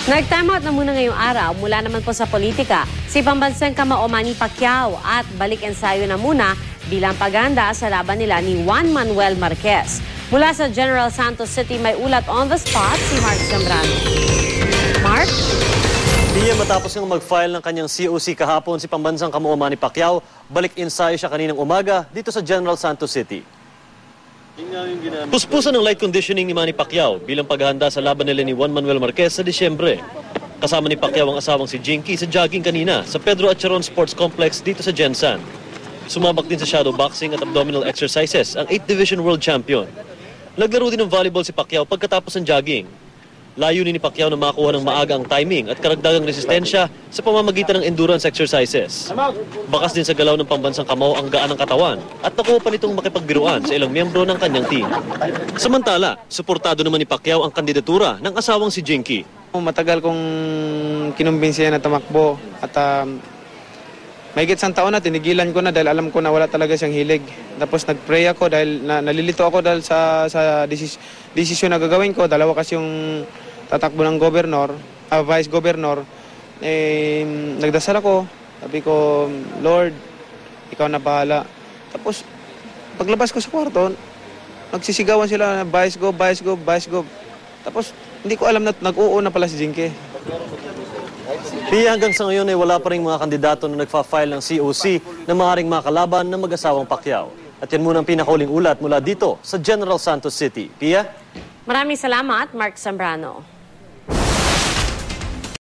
Nag-time out na muna ngayong araw mula naman po sa politika. Si pambansang kamao Manny Pacquiao at balik ensayo na muna bilang paghahanda sa laban nila ni Juan Manuel Marquez. Mula sa General Santos City, may ulat on the spot si Mark Zambrano. Mark? Diya, matapos ng mag-file ng kanyang COC kahapon si pambansang kamao Manny Pacquiao, balik ensayo siya kaninang umaga dito sa General Santos City. Puspusan ng light conditioning ni Manny Pacquiao bilang paghahanda sa laban nila ni Juan Manuel Marquez sa Disyembre. Kasama ni Pacquiao ang asawang si Jinky sa jogging kanina sa Pedro Acharon Sports Complex dito sa Gensan. Sumabak din sa shadow boxing at abdominal exercises ang 8th Division World Champion. Naglaro din ng volleyball si Pacquiao pagkatapos ng jogging. Layunin ni Pacquiao na makakuha ng maaga ang timing at karagdagang resistensya sa pamamagitan ng endurance exercises. Bakas din sa galaw ng pambansang kamao ang gaan ng katawan at nakuha pa nitong makipagbiruan sa ilang miyembro ng kanyang team. Samantala, suportado naman ni Pacquiao ang kandidatura ng asawang si Jinky. Matagal kong kinumbinsi na tumakbo at mahigit isang taon na tinigilan ko na dahil alam ko na wala talaga siyang hilig. Tapos nag-pray ako dahil nalilito ako dahil sa desisyon na gagawin ko. Dalawa kasi yung tatakbo ng vice governor. Nagdasal ako. Sabi ko, Lord, ikaw na bahala. Tapos paglabas ko sa kwarto, nagsisigawan sila na vice go. Tapos hindi ko alam na nag-oo na pala si Jinky. Piya, hanggang sa ngayon ay wala pa rin mga kandidato na nagfa-file ng COC na maaaring makalaban ng mag-asawang Pacquiao. At yan muna ang pinakahuling ulat mula dito sa General Santos City. Pia? Maraming salamat, Mark Zambrano.